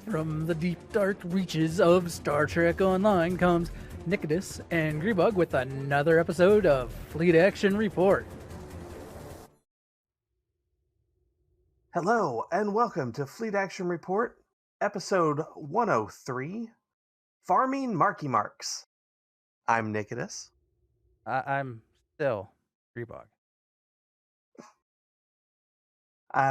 From the deep dark reaches of Star Trek Online comes Nikodas and Grebog with another episode of Fleet Action Report. Hello, and welcome to Fleet Action Report, episode 103, Farming Marky Marks. I'm Nikodas. I'm still Grebog.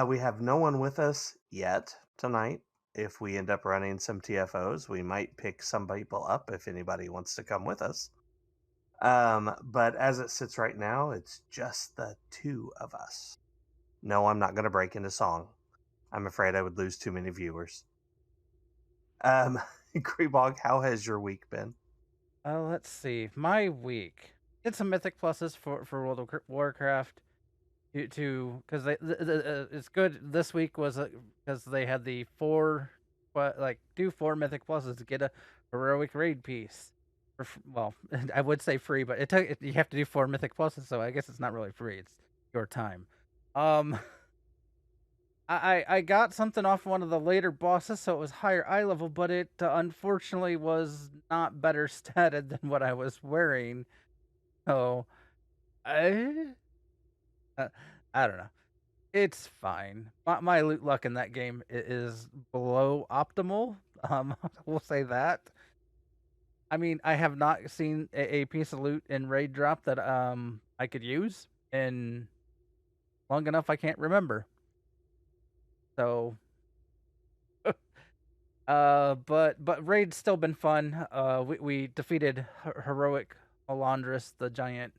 We have no one with us yet tonight. If we end up running some TFOs, we might pick some people up if anybody wants to come with us. But as it sits right now, it's just the two of us. No, I'm not going to break into song. I'm afraid I would lose too many viewers. Grebog, how has your week been? Let's see. My week. Did some Mythic Pluses for World of Warcraft. Because it's good. This week was because they had the do 4 Mythic Pluses to get a heroic raid piece. Well, I would say free, but you have to do 4 Mythic Pluses, so I guess it's not really free. It's your time. I got something off one of the later bosses, so it was higher eye level, but it unfortunately was not better statted than what I was wearing. So I don't know. It's fine. My loot luck in that game is below optimal. We'll say that. I mean, I have not seen a piece of loot in raid drop that I could use in long enough I can't remember. So but raid's still been fun. We defeated heroic Alondris, the giant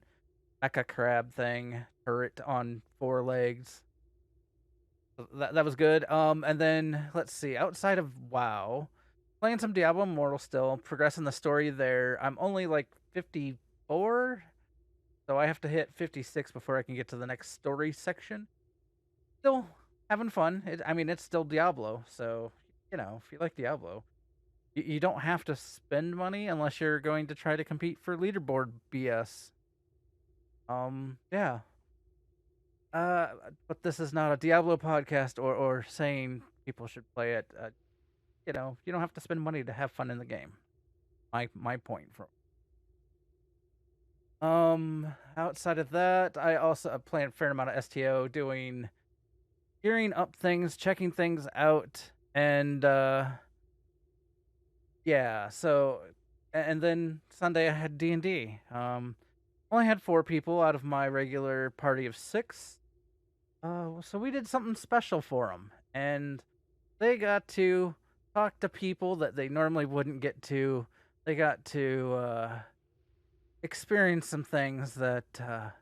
mecha crab thing, turret on 4 legs. That was good. And then let's see. Outside of WoW, playing some Diablo Immortal still, progressing the story there. I'm only like 54, so I have to hit 56 before I can get to the next story section. Still having fun. It's still Diablo, so if you like Diablo, you don't have to spend money unless you're going to try to compete for leaderboard BS. Yeah. But this is not a Diablo podcast or saying people should play it. You don't have to spend money to have fun in the game. My point from. Outside of that, I also play a fair amount of STO, gearing up things, checking things out, and yeah. So, and then Sunday I had D&D. Only had 4 people out of my regular party of 6. So we did something special for them, and they got to talk to people that they normally wouldn't get to. They got to experience some things that,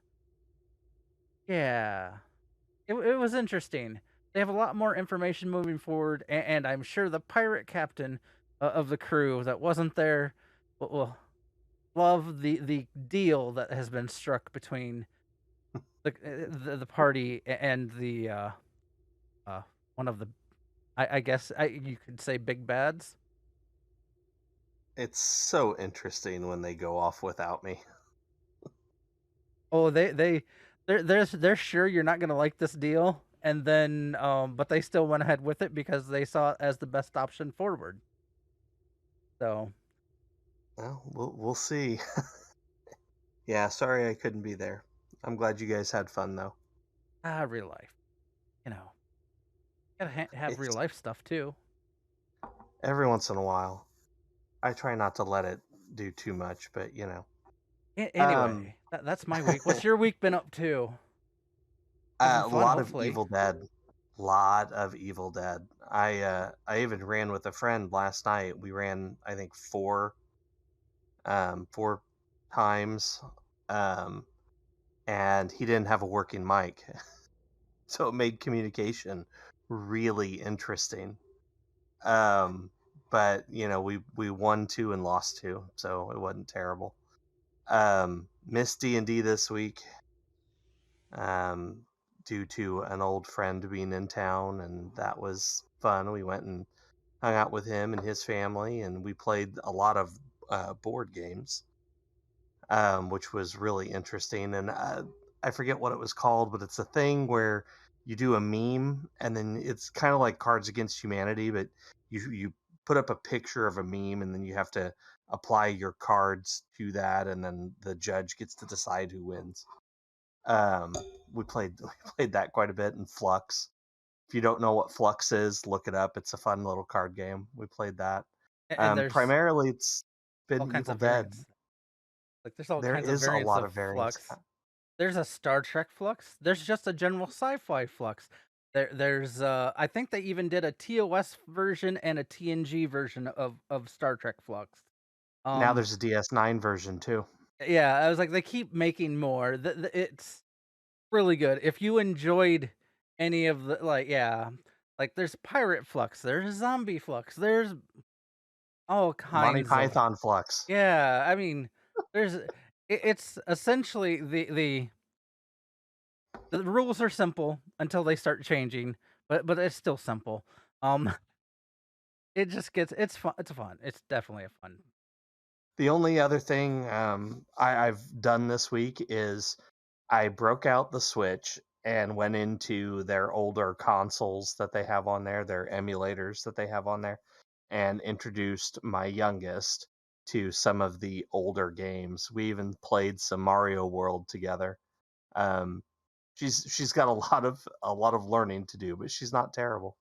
yeah, it was interesting. They have a lot more information moving forward, and I'm sure the pirate captain of the crew that wasn't there will love the deal that has been struck between the party and the one of the I guess you could say big bads. It's so interesting when they go off without me. Oh, they're sure you're not gonna like this deal, and then but they still went ahead with it because they saw it as the best option forward. So, Well, we'll see. Yeah, sorry I couldn't be there. I'm glad you guys had fun though. real life, gotta have real It's life stuff too. every once in a while. I try not to let it do too much, but Anyway, that's my week. What's your week been up to? Having a fun, lot of hopefully. Evil Dead. Lot of Evil Dead. I even ran with a friend last night. We ran I think 4 times. And he didn't have a working mic. So it made communication really interesting. But we won 2 and lost 2, so it wasn't terrible. Missed D&D this week, due to an old friend being in town, and that was fun. We went and hung out with him and his family, and we played a lot of board games, which was really interesting. And I forget what it was called, but it's a thing where you do a meme, and then it's kind of like Cards Against Humanity, but you put up a picture of a meme, and then you have to apply your cards to that, and then the judge gets to decide who wins. Um, we played we played that quite a bit, and Flux. If you don't know what Flux is, look it up. It's a fun little card game. We played that. And there's Primarily, it's all been kinds Evil of Dead. variants. Like there's all There kinds of is a variants lot of of variants. Flux. There's a Star Trek Flux. There's just a general sci-fi Flux. There's I think they even did a TOS version and a TNG version of Star Trek Flux. Now Um there's a DS9 version too. yeah, I was like they keep making more. It's really good. If you enjoyed any of the like yeah, like there's Pirate Flux, there's Zombie Flux, there's all Monty kinds of Python Flux. yeah, I mean there's it's essentially the rules are simple until they start changing, but it's still simple. Um, it just gets it's fun. It's fun. It's definitely a fun. The only other thing I've done this week is I broke out the Switch and went into their older consoles that they have on there, their emulators that they have on there, and introduced my youngest to some of the older games. We even played some Mario World together. Um, she's got a lot of learning to do, but she's not terrible.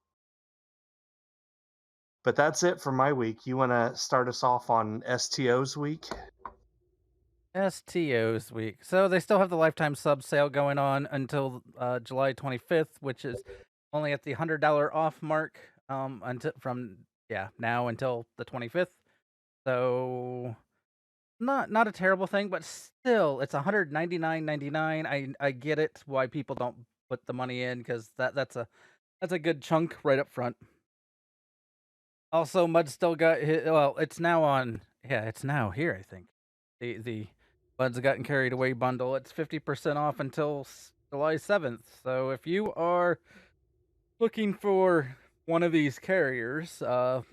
But that's it for my week. You want to start us off on STO's week? STOs week. So they still have the lifetime sub sale going on until July 25th, which is only at the $100 off mark. Until from yeah now until the 25th. So not a terrible thing, but still it's 199.99. I get it why people don't put the money in because that's a good chunk right up front. Also, Mud still got well, it's now on yeah, it's now here, I think. The Mud's Gotten Carried Away bundle, it's 50% off until July 7th. So if you are looking for one of these carriers, I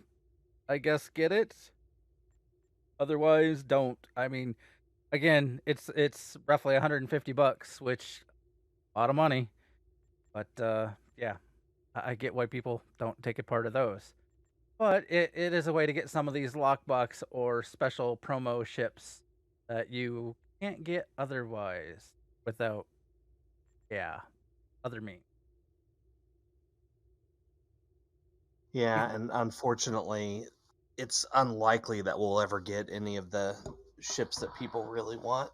guess get it. Otherwise, don't. I mean, again, it's roughly 150 bucks, which a lot of money. But yeah, I get why people don't take a part of those. But it is a way to get some of these lockbox or special promo ships that you can't get otherwise without, yeah, other means. Yeah, and unfortunately, it's unlikely that we'll ever get any of the ships that people really want.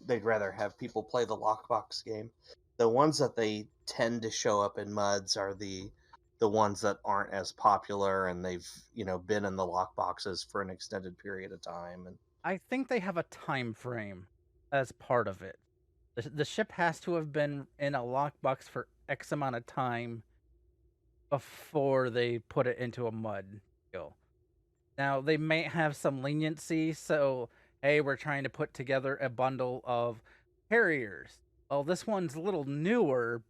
They'd rather have people play the lockbox game. The ones that they tend to show up in muds are the ones that aren't as popular, and they've been in the lockboxes for an extended period of time. And I think they have a time frame as part of it. The ship has to have been in a lockbox for X amount of time before they put it into a mud deal. Now, they may have some leniency, so, hey, we're trying to put together a bundle of carriers. Well, this one's a little newer,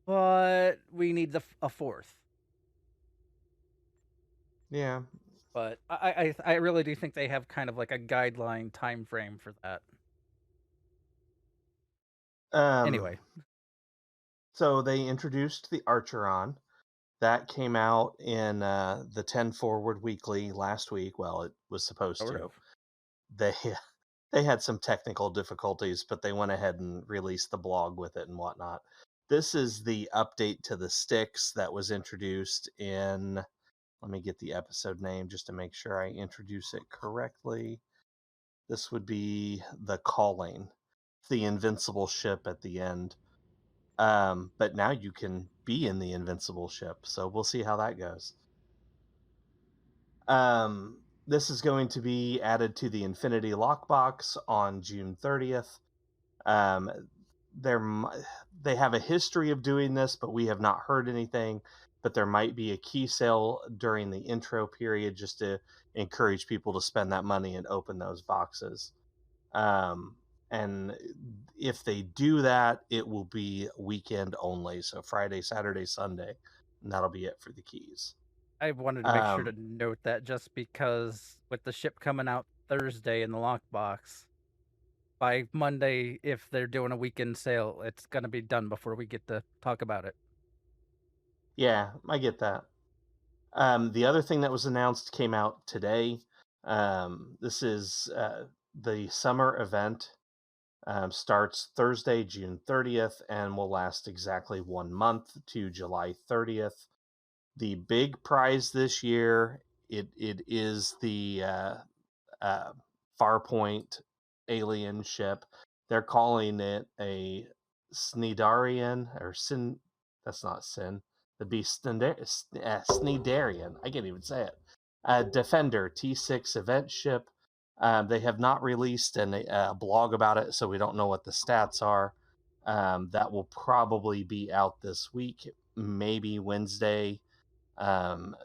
but we need a fourth. yeah, But I really do think they have kind of like a guideline time frame for that. um, Anyway, so they introduced the Archeron. That came out in the 10 Forward Weekly last week. Well, it was supposed sort to. of. They they had some technical difficulties, but they went ahead and released the blog with it and whatnot. This is the update to the sticks that was introduced in. Let me get the episode name just to make sure I introduce it correctly. This would be The Calling, the invincible ship at the end. But now you can be in the invincible ship, so we'll see how that goes. This is going to be added to the Infinity Lockbox on June 30th. Um, there, they have a history of doing this, but we have not heard anything. But there might be a key sale during the intro period just to encourage people to spend that money and open those boxes. And if they do that, it will be weekend only, so Friday, Saturday, Sunday, and that'll be it for the keys. I wanted to make sure to Um, note that just because with the ship coming out Thursday in the lockbox, by Monday, if they're doing a weekend sale, it's going to be done before we get to talk about it. yeah, I get that. The other thing that was announced came out today. This is the summer event. Starts Thursday, June 30th, and will last exactly 1 month to July 30th. The big prize this year, it is the uh, Farpoint alien ship. They're calling it a Snidarian or Sin. That's not Sin. The beast Snidarian. I can't even say it. Defender T6 event ship. They have not released a blog about it, so we don't know what the stats are. That will probably be out this week, maybe Wednesday,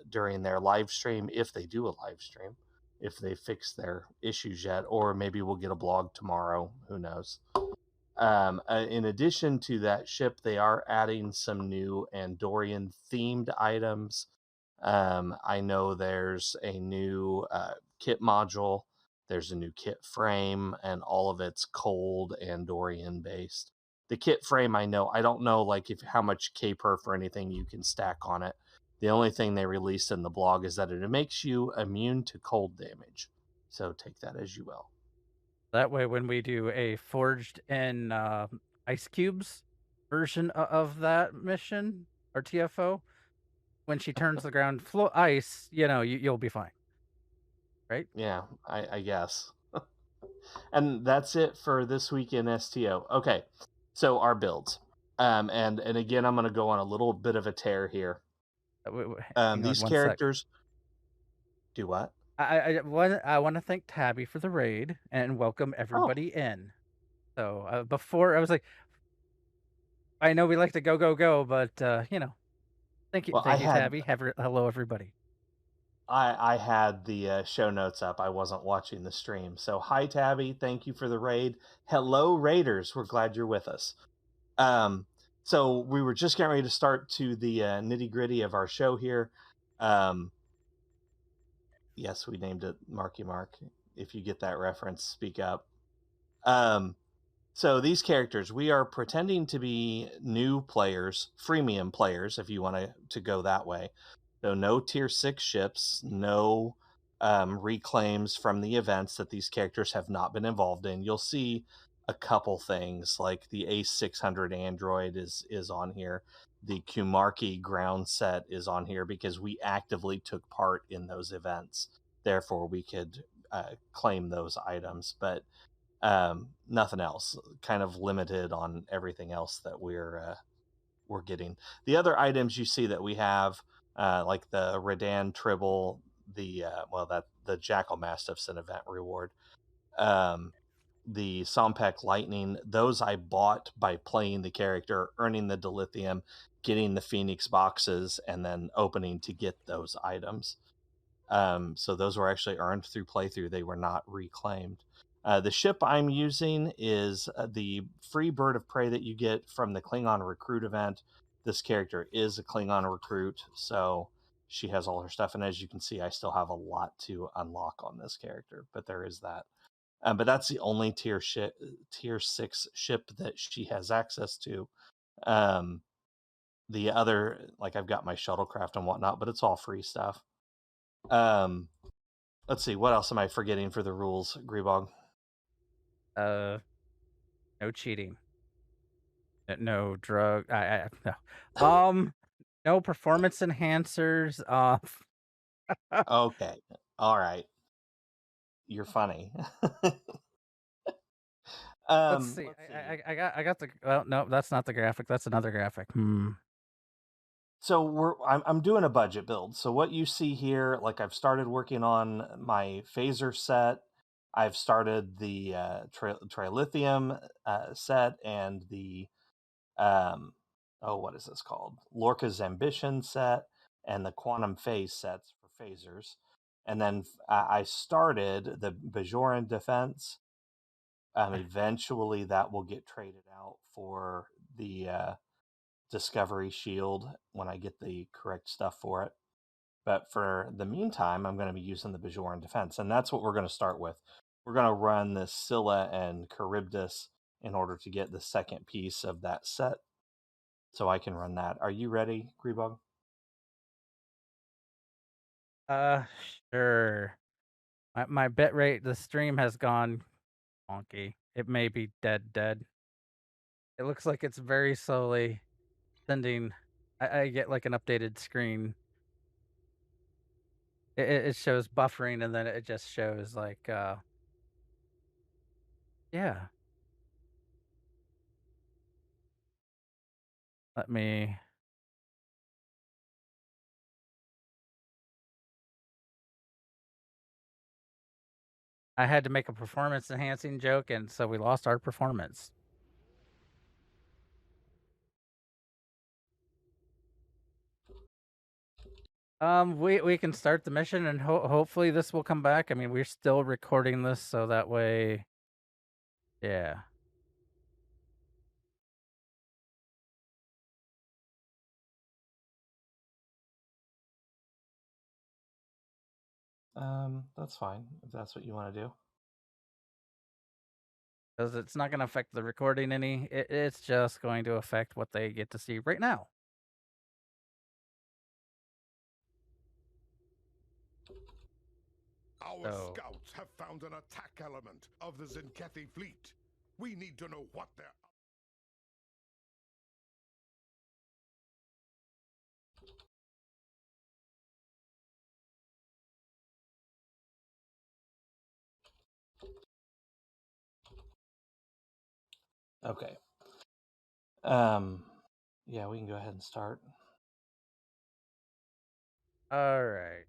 during their live stream, if they do a live stream, if they fix their issues yet, or maybe we'll get a blog tomorrow. Who knows? In addition to that ship, they are adding some new Andorian themed items. I know there's a new kit module, there's a new kit frame, and all of it's cold Andorian based. The kit frame, I don't know like if how much K-perf or anything you can stack on it. The only thing they released in the blog is that it makes you immune to cold damage. So take that as you will. That way, when we do a forged in ice cubes version of that mission or TFO, when she turns the ground ice, you'll be fine, right? Yeah, I guess. And that's it for this week in STO. Okay, so our builds. And again, I'm going to go on a little bit of a tear here. Hang on These one sec. characters do what? I want to thank Tabby for the raid and welcome Oh, everybody in. So before I was like, I know we like to go go go, but well, thank you, Tabby. Hello everybody. I had the show notes up. I wasn't watching the stream. So hi Tabby, thank you for the raid. Hello Raiders, we're glad you're with us. Um, so we were just getting ready to start to the nitty gritty of our show here. Um, yes, we named it Marky Mark. If you get that reference, speak up. Um, so these characters, we are pretending to be new players, freemium players, if you want to go that way. So no tier 6 ships, no reclaims from the events that these characters have not been involved in. You'll see a couple things like the A600 android is on here. The Kumarki ground set is on here because we actively took part in those events. Therefore, we could claim those items. But nothing else. Kind of limited on everything else that we're getting. The other items you see that we have, like the Redan Tribble, the Jackal Mastiff's an event reward. Um, the Sompek Lightning, those I bought by playing the character, earning the dilithium, getting the Phoenix boxes, and then opening to get those items. So those were actually earned through playthrough. They were not reclaimed. The ship I'm using is the free bird of prey that you get from the Klingon recruit event. This character is a Klingon recruit, so she has all her stuff. And as you can see, I still have a lot to unlock on this character, but there is that. But that's the only tier 6 ship that she has access to. Um, the other, like I've got my shuttlecraft and whatnot, but it's all free stuff. Um, Let's see, what else am I forgetting for the rules, Grebog? Uh, no cheating, no drug. No. No performance enhancers. Okay. All right. You're funny. Let's see. Let's see. I got the. Well, no, that's not the graphic. That's another graphic. So I'm doing a budget build. So what you see here, like I've started working on my phaser set. I've started the trilithium set and the what is this called? Lorca's Ambition set and the Quantum Phase sets for phasers. And then I started the Bajor Defense. Eventually, that will get traded out for the Discovery Shield when I get the correct stuff for it. But for the meantime, I'm going to be using the Bajoran Defense, and that's what we're going to start with. We're going to run this Scylla and Charybdis in order to get the second piece of that set, so I can run that. Are you ready, Grebog? Uh, sure. My bit rate, the stream has gone wonky. It may be dead. It looks like it's very slowly sending. I get like an updated screen. It shows buffering and then it just shows like yeah. Let me I had to make a performance enhancing joke and so we lost our performance. We can start the mission and hopefully this will come back. I mean, we're still recording this so that way yeah. That's fine if that's what you want to do. Because it's not going to affect the recording any. It's just going to affect what they get to see right now. Our scouts have found an attack element of the Zenkethi fleet. We need to know what they're... Okay. Yeah, we can go ahead and start. All right.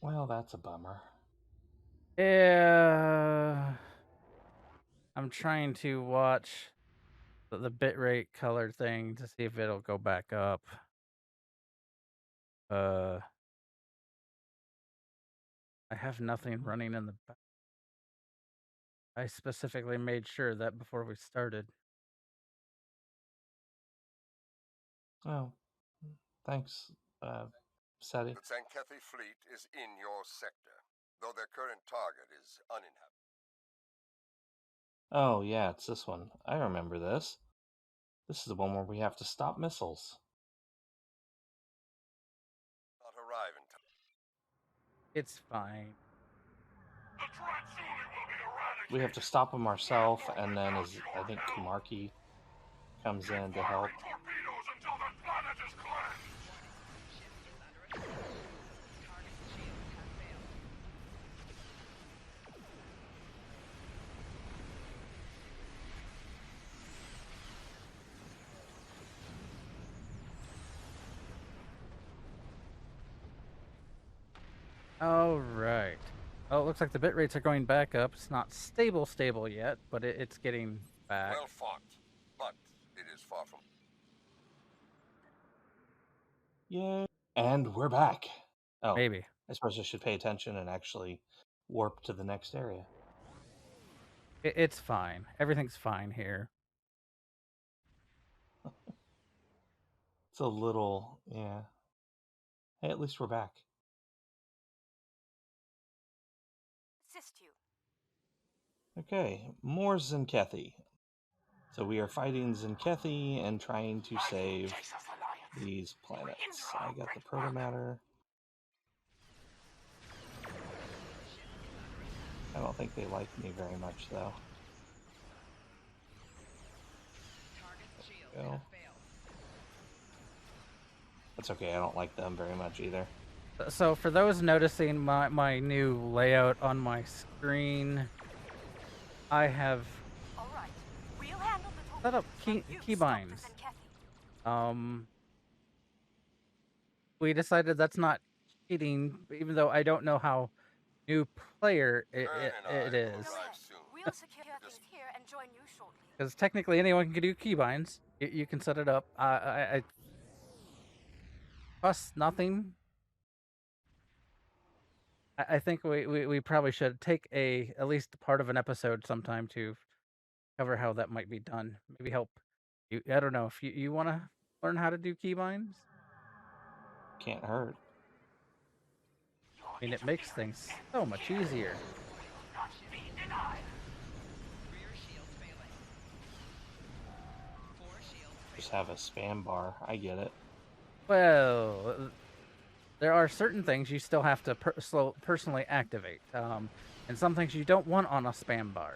Well, that's a bummer. Yeah. I'm trying to watch the bitrate color thing to see if it'll go back up. I have nothing running in the back. I specifically made sure that before we started. Oh, thanks, Seti. The Zenkethi fleet is in your sector, though their current target is uninhabited. Oh, yeah, it's this one. I remember this. This is the one where we have to stop missiles. Not arrive in time. It's fine. We have to stop them ourselves, and then as I think Marky comes in to help. Torpedoes until the planet is cleansed! All right. Oh, it looks like the bit rates are going back up. It's not stable yet, but it's getting back. Well fought, but it is far from... Yay. And we're back. Oh, Maybe. I suppose I should pay attention and actually warp to the next area. It's fine. Everything's fine here. It's a little, yeah. Hey, at least we're back. Assist you. Okay, more Zenkethi. So we are fighting Zenkethi and trying to save these planets. I got the protomatter. I don't think they like me very much, though. There we go. That's okay, I don't like them very much either. So for those noticing my new layout on my screen, I have set up keybinds. We decided that's not cheating, even though I don't know how new player it is. Because technically anyone can do keybinds. You can set it up. I trust nothing. I think we probably should take at least part of an episode sometime to cover how that might be done. Maybe help you. I don't know if you want to learn how to do keybinds. Can't hurt. I mean, it makes things so much easier. Just have a spam bar. I get it. Well, there are certain things you still have to personally activate, and some things you don't want on a spam bar.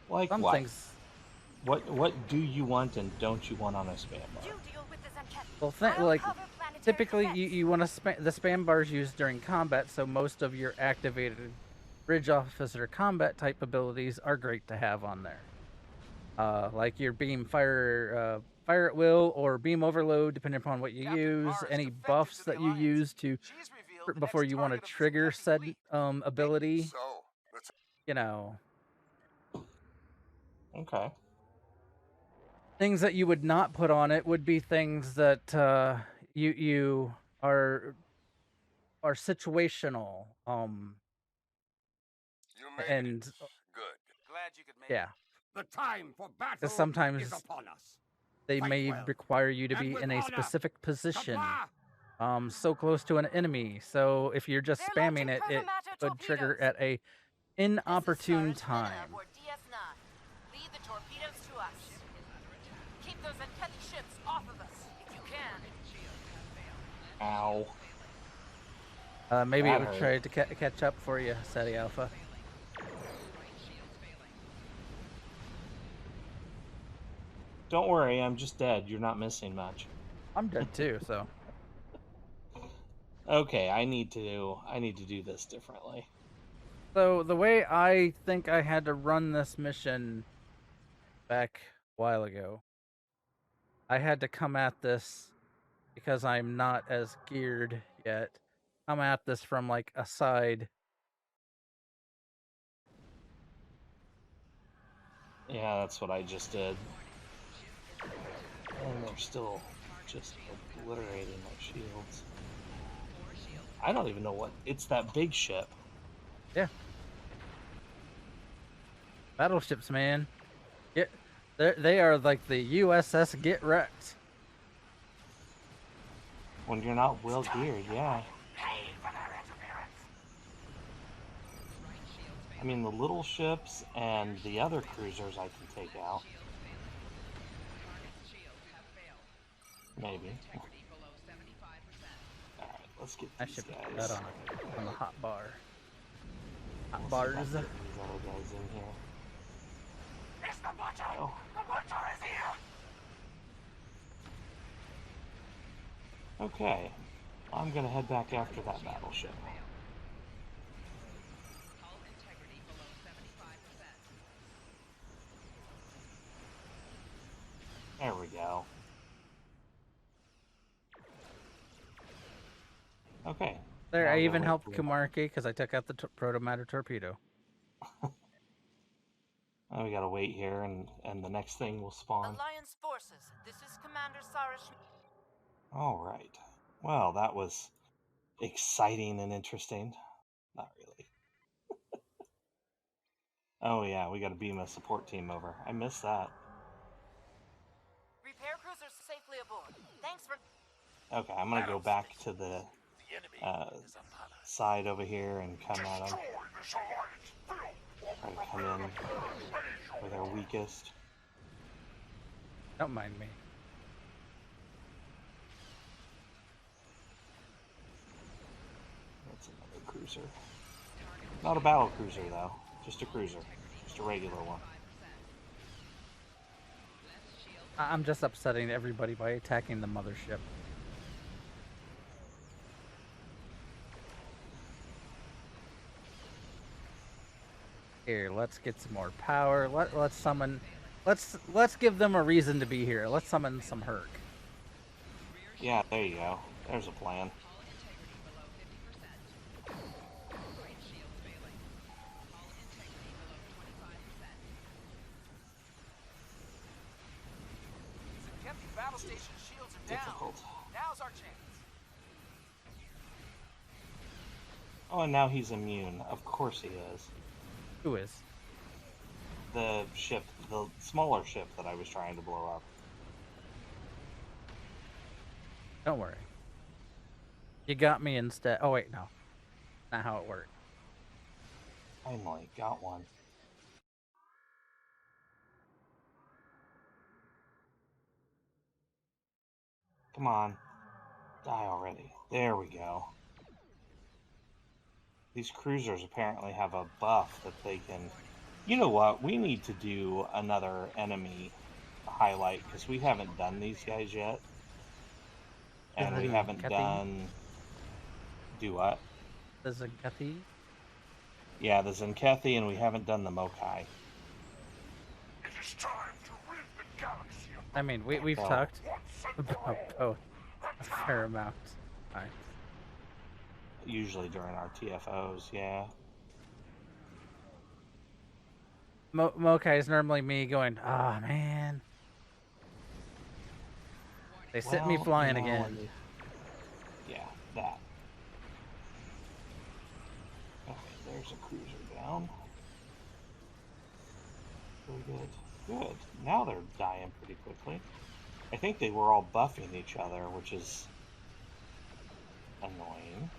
Like Some what? things, What do you want and don't you want on a spam bar? You deal with the Zenkethi. well, I'll like cover planetary typically defense. you want to the spam bars used during combat, so most of your activated bridge officer combat type abilities are great to have on there. Like your beam fire at will or beam overload, depending upon what you use. Any buffs that you use to before you want to trigger said ability. You know, Okay. things that you would not put on it would be things that you are situational. And Good. Glad you could make yeah, The time for battle because sometimes is upon us. they Fight may well, require you to and be with in a honor. specific position. Kapla! So close to an enemy. So if you're just They're launching spamming it, it chronomatter could trigger torpedoes. at a This inopportune is Sarah Schmidt time. aboard DS9. Lead the torpedoes to us. Keep those Zenkethi ships off of us, if you can. Ow. Maybe That it would hurt. try to catch up for you, SETI Alpha. Don't worry, I'm just dead. You're not missing much. I'm dead too, so. Okay, I need to do this differently. So the way I think I had to run this mission back a while ago, I had to come at this because I'm not as geared yet. Come at this from like a side. Yeah, that's what I just did. And they're still just obliterating my shields. I don't even know what... It's that big ship. Yeah. Battleships, man. They are like the USS Get Wrecked. When you're not well geared, yeah. I mean, the little ships and the other cruisers I can take out. Maybe. Alright, let's get I these should put guys. that on the hot bar. Hot Let's bars. see if I can get these other guys in here. It's the Bajor! Oh. The Bajor is here! Okay. I'm gonna head back after that battleship. There we go. Okay. There, Now I I'm even gonna helped wait for- Kumarki because I took out the proto-matter torpedo. Now we gotta wait here, and the next thing will spawn. Alliance forces, this is Commander Sarah Schmidt. Alright. Well, that was exciting and interesting. Not really. Oh yeah, we gotta beam a support team over. I missed that. Repair cruisers safely aboard. Thanks for... Okay, I'm gonna go back to the side over here and come at them. Try to come in with our weakest. Don't mind me. That's another cruiser. Not a battle cruiser though, just a cruiser. Just a regular one. I'm just upsetting everybody by attacking the mothership. Here, let's get some more power. Let's summon. Let's give them a reason to be here. Let's summon some Herc. Yeah, there you go. There's a plan. Zenkethi battle station shields are down. Difficult. Now's our chance. Oh, and now he's immune. Of course he is. Who is? The ship, the smaller ship that I was trying to blow up. Don't worry. You got me instead. Oh wait, no. Not how it worked. Finally, got one. Come on. Die already. There we go. These cruisers apparently have a buff that they can... You know what? We need to do another enemy highlight, because we haven't done these guys yet. And we haven't done... Do what? The Zenkethi? Yeah, the Zenkethi, and we haven't done the Mokai. It is time to rid the galaxy of I mean, we've Oh. talked about both a fair amount. Alright. Usually during our TFOs, yeah. Mokai is normally me going, ah, man. They sent me Well, flying you know, again. Yeah, that. Okay, there's a cruiser down. Very good. Good. Now they're dying pretty quickly. I think they were all buffing each other, which is annoying.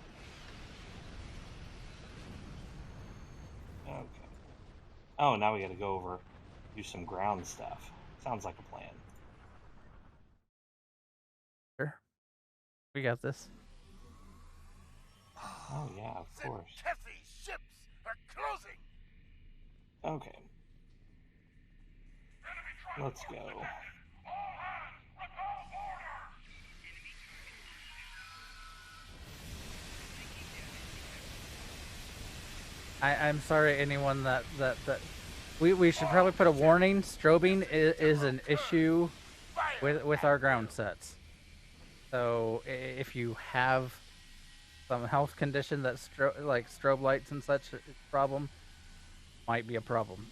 Okay. Oh, now we gotta go over, do some ground stuff. Sounds like a plan. Sure. We got this. Oh yeah, of course. Zinkethi's ships are closing. Okay. Let's go. I'm sorry, anyone that we should probably put a warning. Strobing is an issue with our ground sets. So if you have some health condition that like strobe lights and such problem, might be a problem.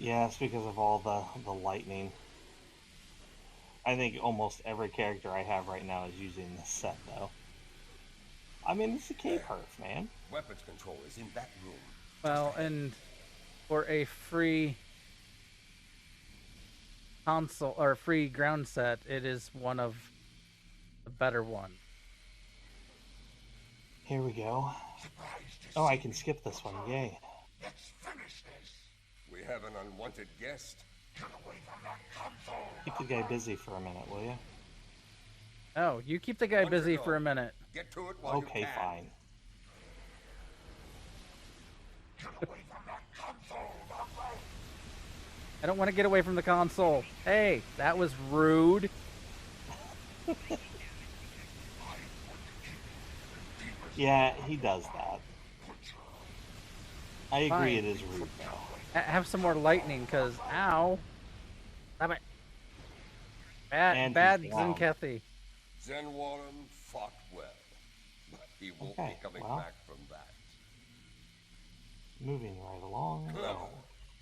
Yeah, it's because of all the lightning. I think almost every character I have right now is using this set, though. I mean, it's a cave perf, man. Weapons control is in that room. Well, and for a free console or free ground set, it is one of the better ones. Here we go. Oh, I can skip this one. Yay. Let's finish this. We have an unwanted guest. Get away from that console. Keep the guy busy for a minute, will you? Oh, you keep the guy busy for a minute. Get to it while Okay, you can. fine. Get away from that console, Buffalo. I don't want to get away from the console. Hey, that was rude. Yeah, he does that. I agree Fine. it is rude, though. Have some more lightning, cause ow. Stop it. And Bad he's down. Zenkethi. Zenwallen fought well, but he won't Okay, be coming well. back from that. Moving right along. Clever.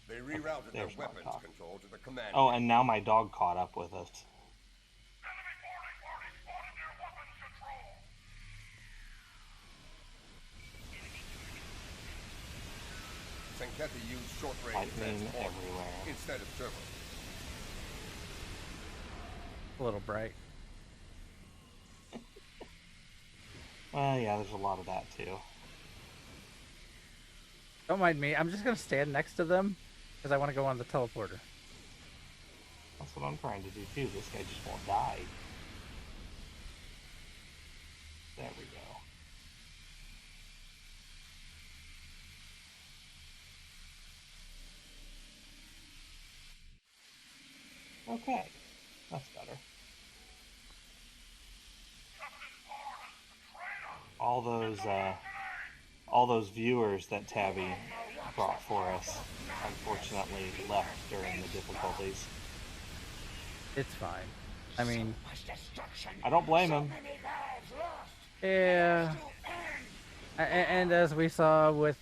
They rerouted their There's weapons Marky. control to the command. Oh, and now my dog caught up with us. Enemy boarding party spotted near weapons control. Zenkethi used short-range Lightning transport everywhere. instead of turbo. A little bright. Well, yeah, there's a lot of that, too. Don't mind me. I'm just gonna stand next to them because I want to go on the teleporter. That's what I'm trying to do, too. This guy just won't die. There we go. Okay, that's better. All those viewers that Tabby brought for us, unfortunately, left during the difficulties. It's fine. I mean, I don't blame him. yeah. And as we saw with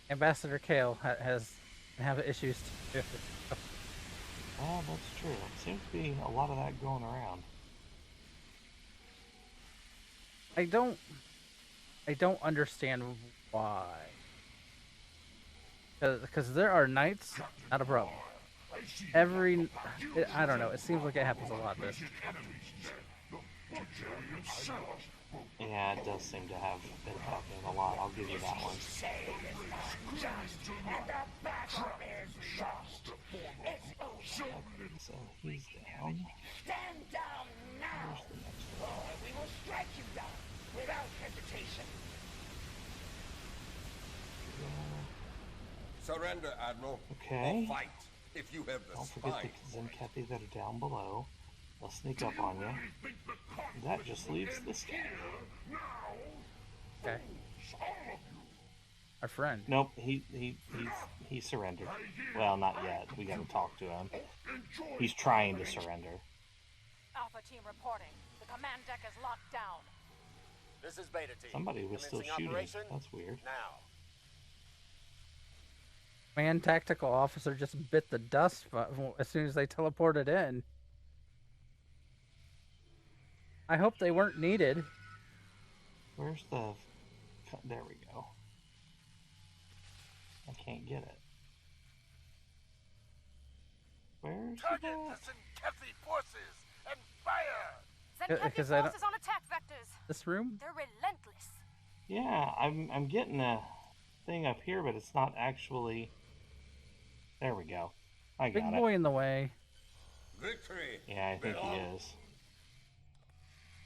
Ambassador Kale, has have issues too. Well, that's true. Seems to be a lot of that going around. I don't understand why. Because there are nights, not a problem. I don't know. It seems like it happens a lot. This. Yeah, it does seem to have been happening a lot. I'll give you that one. So he's down. Stand down now! Surrender, Admiral. Okay. Or fight if you have the Don't forget spine. the Zenkethi that are down below. They'll sneak up on you. That just leaves this guy. Okay. Our friend. Nope, he surrendered. Well, not yet. We gotta talk to him. He's trying to surrender. Alpha team reporting. The command deck is locked down. This is Beta team. Somebody was still Commencing shooting. operation That's weird. now. Man, tactical officer just bit the dust as soon as they teleported in. I hope they weren't needed. Where's the... There we go. I can't get it. Where's Target that? the Zenkethi forces and fire! Yeah, Zenkethi 'cause I don't- forces on attack vectors. This room? They're relentless. Yeah, I'm getting a thing up here, but it's not actually... There we go. I Big got boy it. in the way. Victory. Yeah, I think he belongs. is.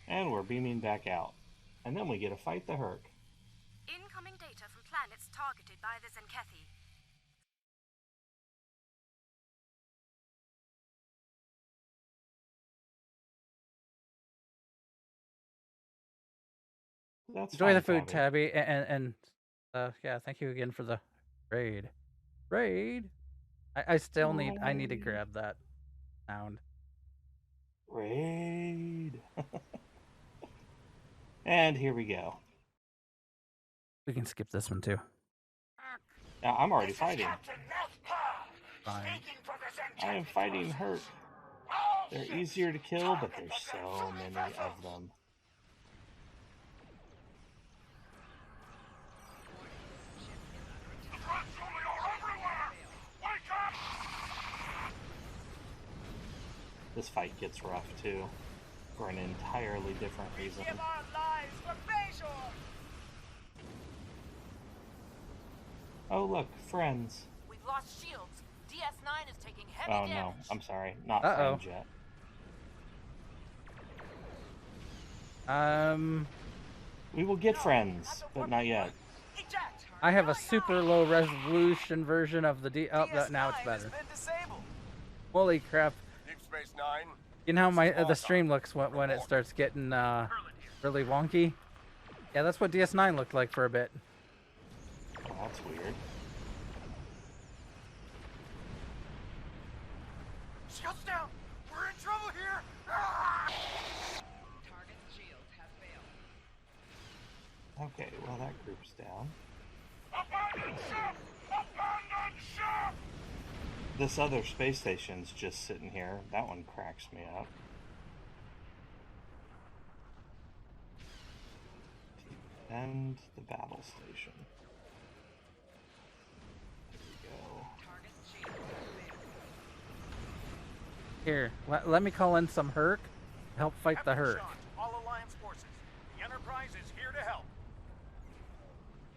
And we're beaming back out. And then we get to fight the Herc. Incoming data from planets targeted by the Zenkethi. That's Enjoy the fine, food, Tabby, and yeah, thank you again for the raid. Raid. I still need. I need to Raid. grab that sound. Raid. And here we go. We can skip this one too. Now, I'm already fighting. Fine. I am fighting Herc. They're easier to kill, but there's so many of them. This fight gets rough too, for an entirely different reason. Give our lives for Bajor! Oh look, friends. We've lost shields. DS9 is taking heavy Oh damage. no, I'm sorry, not Uh-oh. friends yet. We will get friends, but not yet. Eject! I have a super low resolution version of the Oh, now it's DS9 has better. been disabled. Holy crap! Deep Space Nine. You know how my the stream looks when it starts getting really wonky. Yeah, that's what DS9 looked like for a bit. Oh, that's weird. Shields down! We're in trouble here! Target's shields have failed. Okay, well that group's down. Abandon ship! Abandon ship! This other space station's just sitting here. That one cracks me up. And the battle station. There we go. Target's shields have failed. Here, let me call in some Herc. Help fight the Captain Herc. Sean, all Alliance forces. The Enterprise is here to help.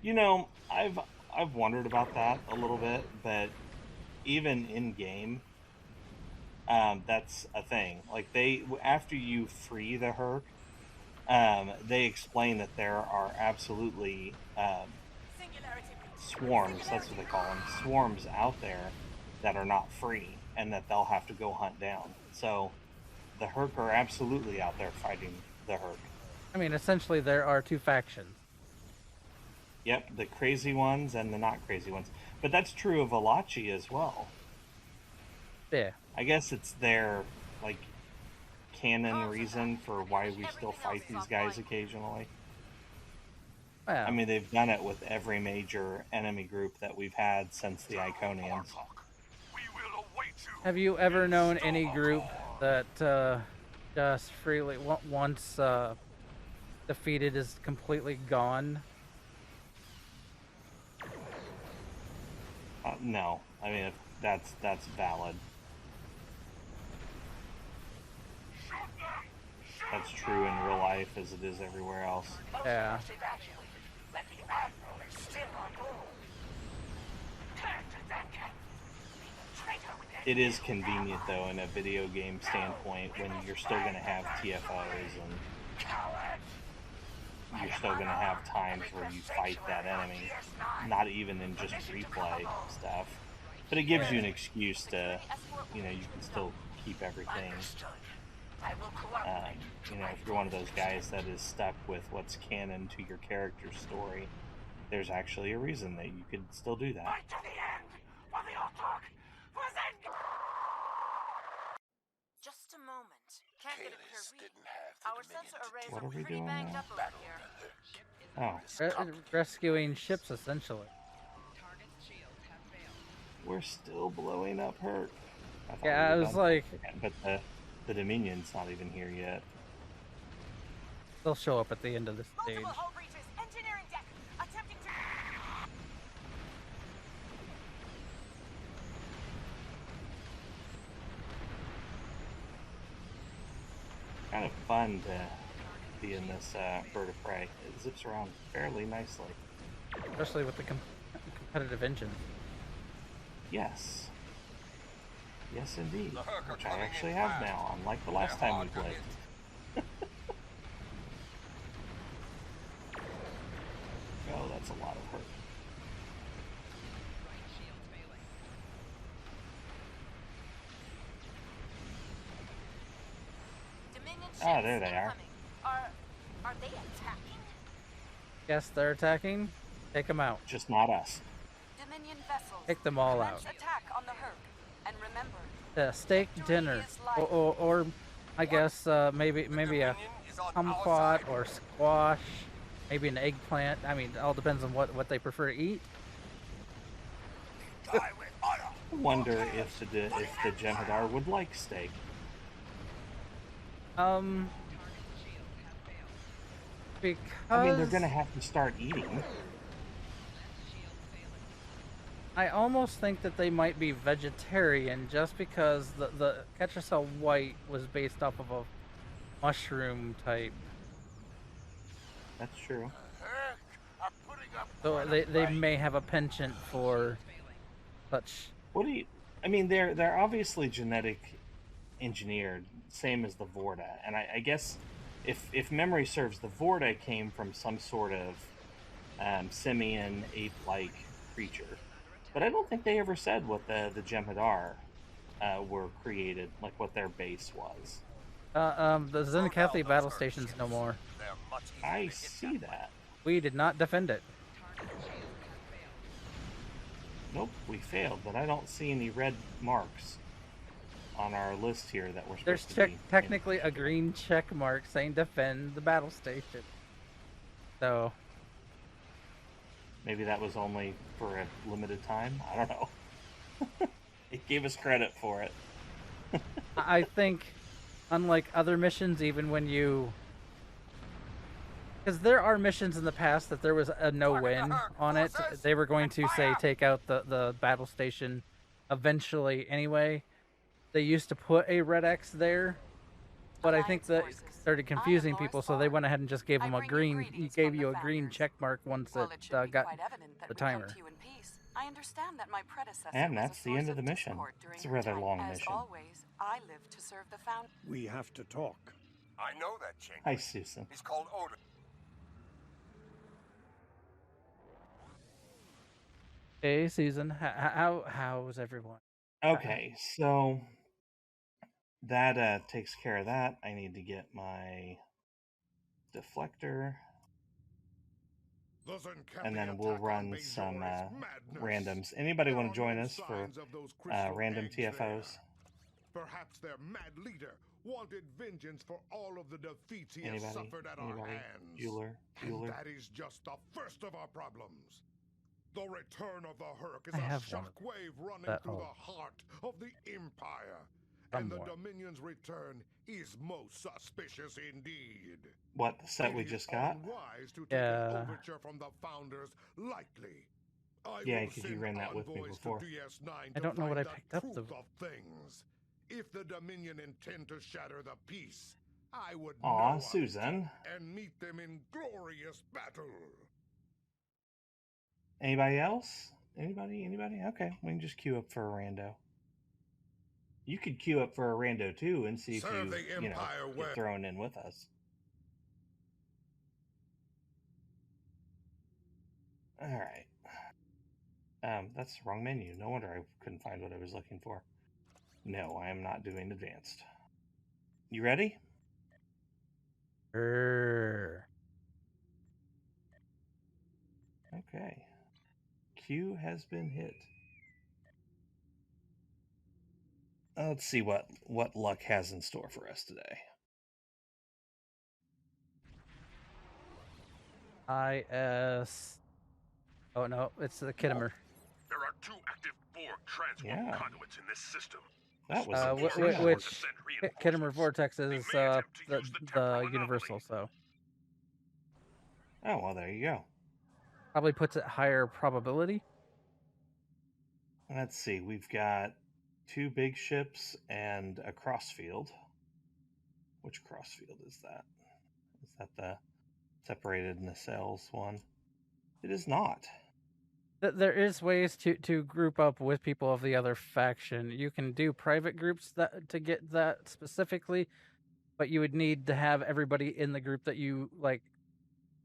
You know, I've wondered about that a little bit, but even in game, that's a thing. Like after you free the Herc, they explain that there are absolutely Singularity. swarms. That's what they call them. Swarms out there that are not free, and that they'll have to go hunt down. So the Herc are absolutely out there fighting the Herc. I mean, essentially there are two factions. Yep, the crazy ones and the not crazy ones. But that's true of Valachi as well. Yeah. I guess it's their, like, canon reason for why we still fight these guys occasionally. Well, I mean, they've done it with every major enemy group that we've had since the Iconians. We will await you. have you ever known any group that just freely once defeated is completely gone? No, I mean that's valid. That's true in real life as it is everywhere else. Yeah. It is convenient though in a video game standpoint when you're still going to have TFOs and you're still going to have times where you fight that enemy, not even in just replay stuff. But it gives you an excuse to, you know, you can still keep everything. You know, if you're one of those guys that is stuck with what's canon to your character's story, there's actually a reason that you could still do that. Just a moment. Can't get a clear read. Our sensor arrays What are are we pretty doing banged now? up over here. Rescuing ships, essentially. Target's shields have failed. We're still blowing up hurt. thought Yeah, we I were was done. like, But the Dominion's not even here yet. they'll show up at the end of the stage. Multiple hull breaches. Engineering deck. Attempting to... Kind of fun to be in this bird of prey. It zips around fairly nicely. Especially with the competitive engine. Yes. Yes, indeed. Which I actually have now, unlike the last time we played. Oh, that's a lot of hurt. Right shield's failing. Dominion ships Ah, there they are. incoming. Are they attacking? Yes, they're attacking. Take them out. Just not us. Dominion vessels. Take them all out. Commence attack on the Herc. And remember, Steak dinner, or I guess maybe a kumquat or squash, maybe an eggplant. I mean, it all depends on what they prefer to eat. I wonder if the Jem'Hadar would like steak. Because I mean, they're gonna have to start eating. I almost think that they might be vegetarian, just because the Ketracel White was based off of a mushroom type. That's true. So they may have a penchant for such. What do you? I mean, they're obviously genetic engineered, same as the Vorta, and I guess if memory serves, the Vorta came from some sort of simian ape-like creature, but I don't think they ever said what the Jem'Hadar were created, like what their base was. The Zenikathi battle station's no more. I see that. We did not defend it. Nope, we failed, but I don't see any red marks on our list here that we're There's supposed to be. technically a green check mark saying defend the battle station. So maybe that was only for a limited time. I don't know. It gave us credit for it. I think, unlike other missions, even when you... Because there are missions in the past that there was a no-win on it. They were going to, say, take out the battle station eventually anyway. They used to put a red X there, but I think that started confusing people, so they went ahead and just gave them a green... He gave you a green check mark once it got the timer. I understand that my predecessor And that's the end of the mission. It's a rather long mission. Always, I live to serve the found. We have to talk. I know that chamber. Hi, Susan. He's called Odin. Hey, Susan. How's everyone? Okay, so that takes care of that. I need to get my deflector, and then we'll run some randoms. Anybody want to join us for random TFOs? Perhaps their mad leader wanted vengeance for all of the defeats he has suffered at our hands. Bueller? And that is just the first of our problems. The return of the Herc is I a have one shockwave running that- through oh. the heart of the Empire. And the Somewhat. Dominion's return is most suspicious indeed. What, the set It we is just got? unwise to take Yeah. an overture from the founders lightly. Yeah, will 'cause you send ran that with me envoys to before. DS9 I to don't know what find I the picked up, truth though. of things. If the Dominion intend to shatter the peace, I would Aw, know of it Susan. and meet them in glorious battle. Anybody else? Anybody? Okay, we can just queue up for a rando. You could queue up for a rando too and see if Serve the you Empire well. get thrown in with us. All right. That's the wrong menu. No wonder I couldn't find what I was looking for. No, I am not doing advanced. You ready? Okay. Q has been hit. Let's see what luck has in store for us today. IS. Oh no, it's the Kittimer. There are 2 active Borg transform conduits in this system. That was which Kittimer Vortex is the universal, so. Oh, well, there you go. Probably puts it higher probability. Let's see, we've got 2 big ships and a crossfield. Which crossfield is that? Is that the separated nacelles one? It is not. There is ways to group up with people of the other faction. You can do private groups to get that specifically, but you would need to have everybody in the group that you like.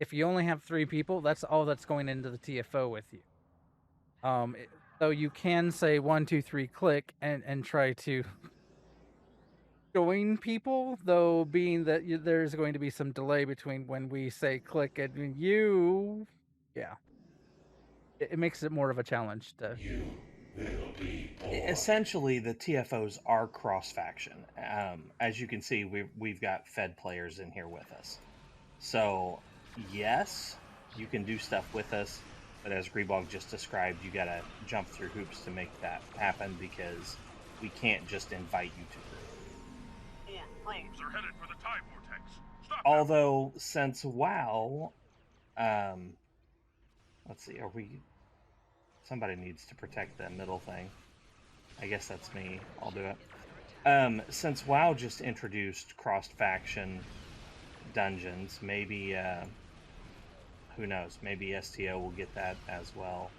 If you only have 3 people, that's all that's going into the TFO with you. So you can say 1, 2, 3, click, and try to join people, though being that there's going to be some delay between when we say click and you, yeah. It makes it more of a challenge to. Essentially, the TFOs are cross-faction. As you can see, we've got Fed players in here with us. So, yes, you can do stuff with us, but as Grebog just described, you gotta jump through hoops to make that happen because we can't just invite you to. 4 probes are headed for the time vortex. Stop Although, since WoW, let's see, somebody needs to protect that middle thing. I guess that's me. I'll do it. Since WoW just introduced cross-faction dungeons, maybe, who knows, maybe STO will get that as well.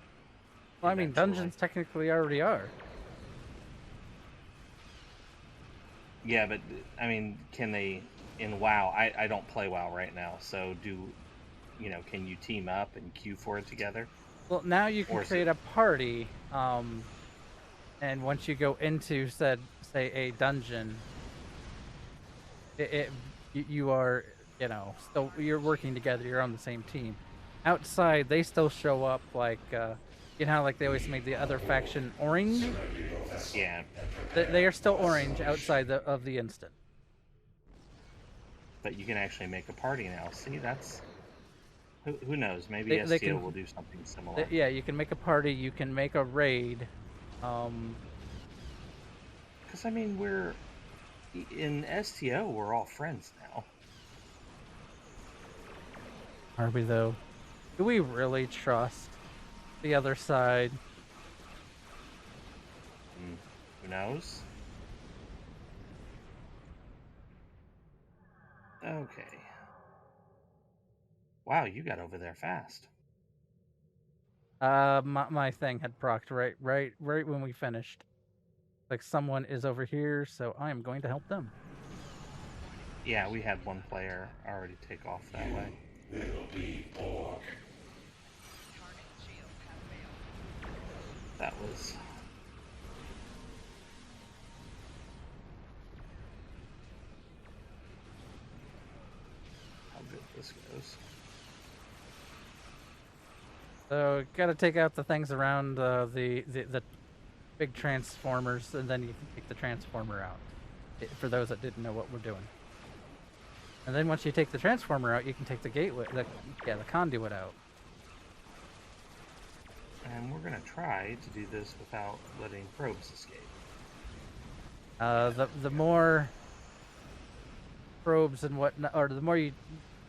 Well, I mean, dungeons technically already are. Yeah, but, I mean, can they, in WoW, I don't play WoW right now, so can you team up and queue for it together? Well, now you can create a party, and once you go into say a dungeon, you are, still you're working together. You're on the same team. Outside, they still show up like, how like they always make the other faction orange. Yeah. They are still orange outside of the instant. But you can actually make a party now. See, that's. Who knows? Maybe STO will do something similar. Yeah, you can make a party. You can make a raid. Because I mean, we're in STO. We're all friends now. Are we though? Do we really trust the other side? Who knows? Okay. Wow, you got over there fast. My thing had procced right when we finished. Like someone is over here, so I am going to help them. Yeah, we had one player already take off that way. That was. How good this goes. So gotta take out the things around the big transformers, and then you can take the transformer out. For those that didn't know what we're doing. And then once you take the transformer out, you can take the gateway, the conduit out. And we're gonna try to do this without letting probes escape. The more probes and whatnot, or the more you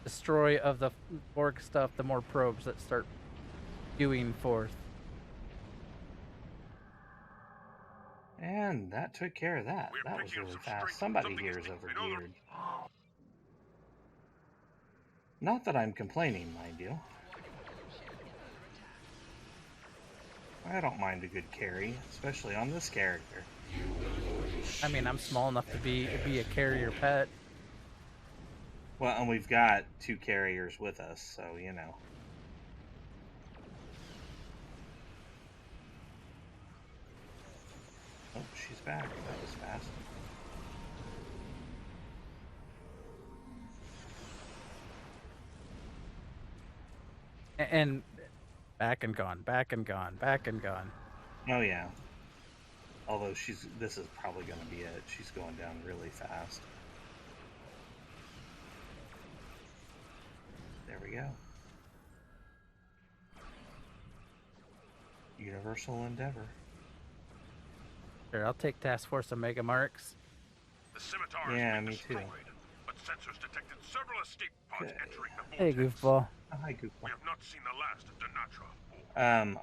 destroy of the Borg stuff, the more probes that start spewing forth. And that took care of that. That was really fast. Somebody here is overgeared. Not that I'm complaining, mind you. I don't mind a good carry, especially on this character. I mean, I'm small enough to be a carrier pet. Well, and we've got 2 carriers with us, so, she's back. That was fast. And back and gone, back and gone, back and gone. Oh yeah. Although this is probably going to be it. She's going down really fast. There we go. Universal endeavor. Sure, I'll take Task Force Omega marks. The scimitar Yeah, has been me too. destroyed, but sensors detected several escape pods entering the Hey, vortex. goofball. Oh, hi, Goofball. We have not seen the last of Denatra.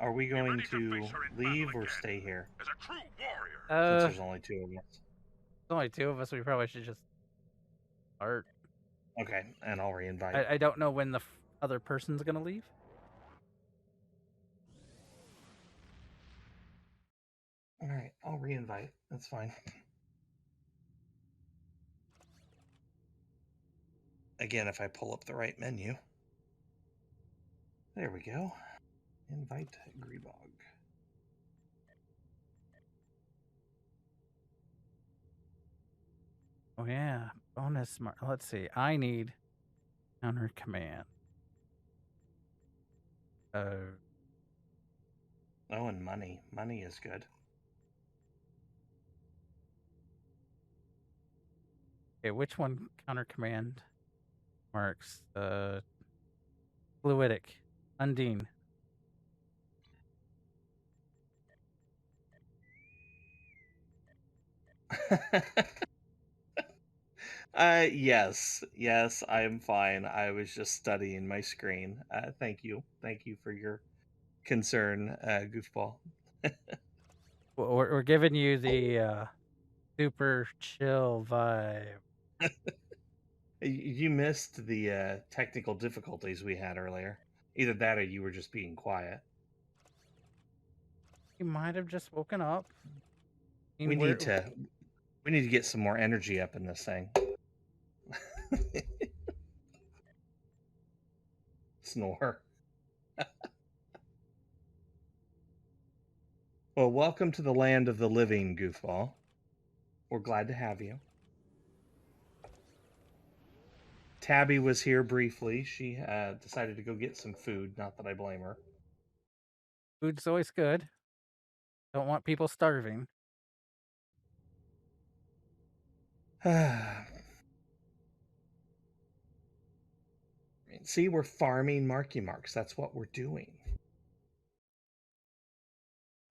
Are we going ready to to face her in leave battle or again. stay here? As a true warrior. Since Since there's only two of us. only two of us, we probably should just start. Okay, and I'll reinvite. I don't know when the other person's gonna leave. Alright, I'll reinvite. That's fine. Again, if I pull up the right menu. There we go. Invite Grebog. Oh yeah, bonus smart. Let's see. I need counter command. Oh, and money. Money is good. Okay, which one counter command marks? Fluidic. Undine. Yes, I am fine. I was just studying my screen. Thank you for your concern, goofball. We're giving you the super chill vibe. You missed the technical difficulties we had earlier. Either that or you were just being quiet. You might have just woken up. I We mean, need to get some more energy up in this thing. Snore. Well, welcome to the land of the living, goofball. We're glad to have you. Tabby was here briefly. She decided to go get some food. Not that I blame her. Food's always good. Don't want people starving. See, we're farming Marky Marks. That's what we're doing.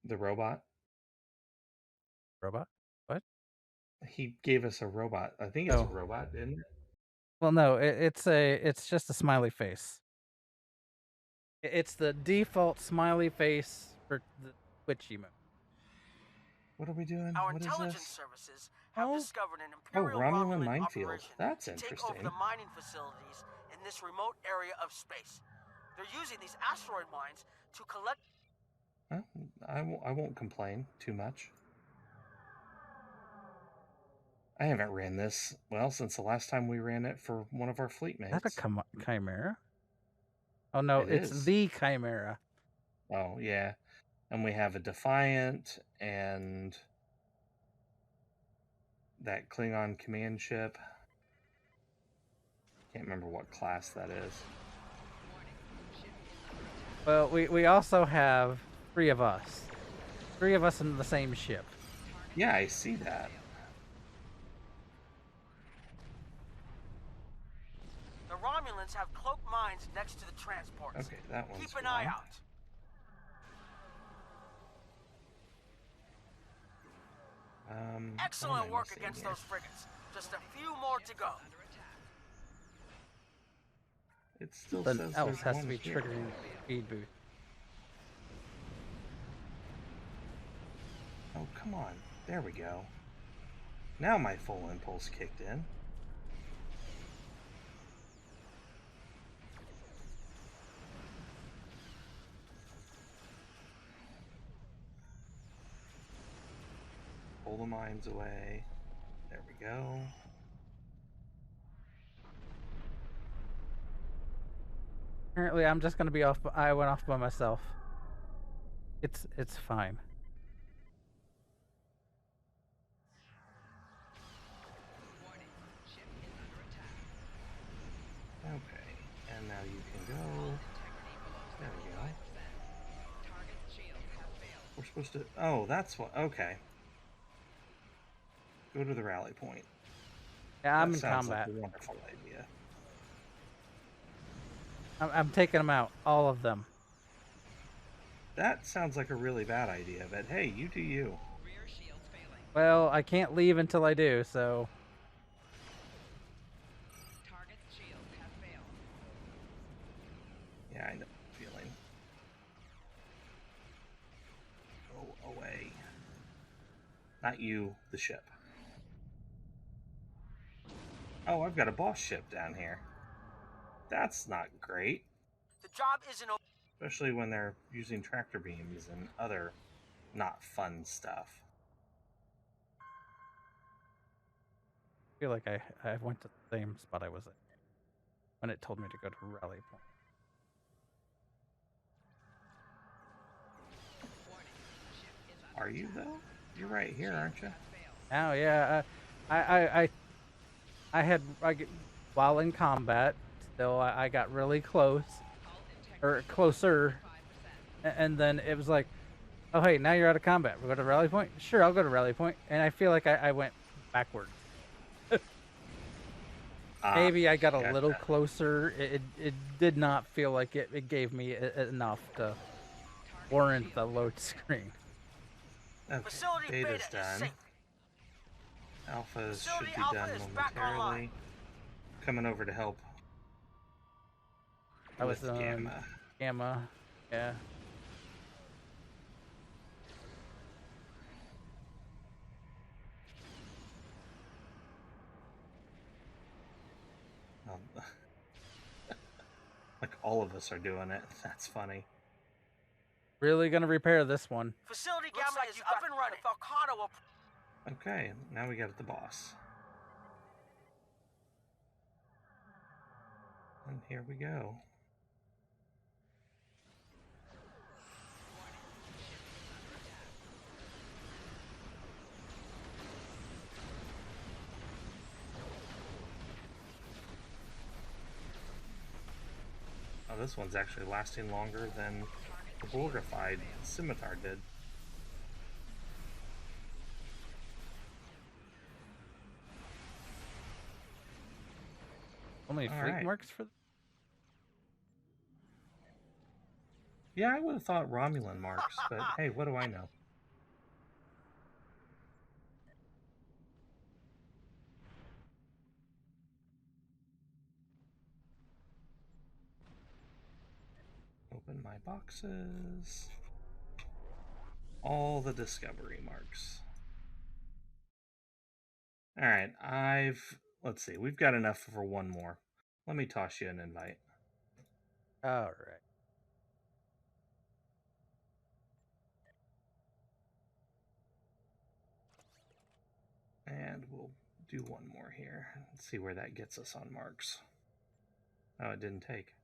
The robot? Robot? What? He gave us a robot. I think it's a robot, isn't it? Well, no, it's just a smiley face. It's the default smiley face for the Twitch emote. What are we doing? Our What is intelligence this? services have discovered an Oh, Imperial Romulan Romulan minefield. operation That's to take interesting. over the mining facilities in this remote area of space. They're using these asteroid mines to collect... Well, I won't complain too much. I haven't ran this, well, since the last time we ran it for one of our fleet mates. Is that a chimera? Oh, no, it's the chimera. Oh, yeah. And we have a Defiant and that Klingon command ship. Can't remember what class that is. Well, we also have 3 of us. 3 of us in the same ship. Yeah, I see that. The Romulans have cloaked mines next to the transports. Okay, that one's Keep an eye out. Excellent work against those frigates. Just a few more to go. It still Something says else there's has to one be here. triggering the speed boost. Oh, come on. There we go. Now my full impulse kicked in. Pull the mines away. There we go. Apparently, I'm just gonna be off. I went off by myself. It's fine. supposed to... Oh, that's what... Okay. Go to the rally point. Yeah, I'm that in sounds combat. Like a wonderful idea. I'm taking them out, all of them. That sounds like a really bad idea, but hey, you do you. Rear shields failing. Well, I can't leave until I do, so... Target's shields have failed. Yeah, I know the feeling. Go away. Not you, the ship. Oh, I've got a boss ship down here. That's not great. The job isn't over. Especially when they're using tractor beams and other not fun stuff. I feel like I went to the same spot I was at when it told me to go to rally point. Are you, though? You're right here, aren't you? Oh, yeah. I while in combat, still, I got really close. Or closer. And then it was like, oh, hey, now you're out of combat. We'll go to rally point? Sure, I'll go to rally point. And I feel like I went backwards. Maybe I got a little closer. It did not feel like it gave me enough to warrant the load screen. Okay, Facility beta's beta is done. safe. Alphas Facility should be Alpha done is back momentarily. online. Coming over to help. I was with Gamma. Gamma, yeah. Like all of us are doing it. That's funny. Really gonna repair this one. Facility Gamma is up and running. Falcano will... Okay, now we got the boss. And here we go. Oh, this one's actually lasting longer than the Borgified Scimitar did. Only fleet marks for... Yeah, I would have thought Romulan marks, but hey, what do I know? Open my boxes. All the discovery marks. Alright, let's see, we've got enough for one more. Let me toss you an invite. Alright. And we'll do one more here. Let's see where that gets us on marks. Oh, it didn't take.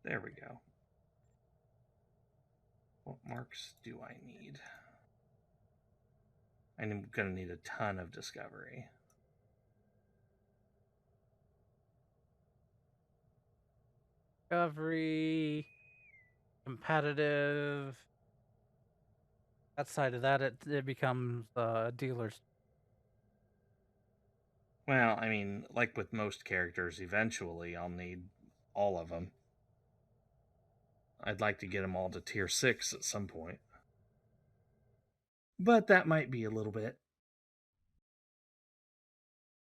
There we go. What marks do I need? I'm going to need a ton of discovery. Discovery, competitive. Outside of that, it becomes dealers. Well, I mean, like with most characters, eventually I'll need all of them. I'd like to get them all to tier 6 at some point. But that might be a little bit,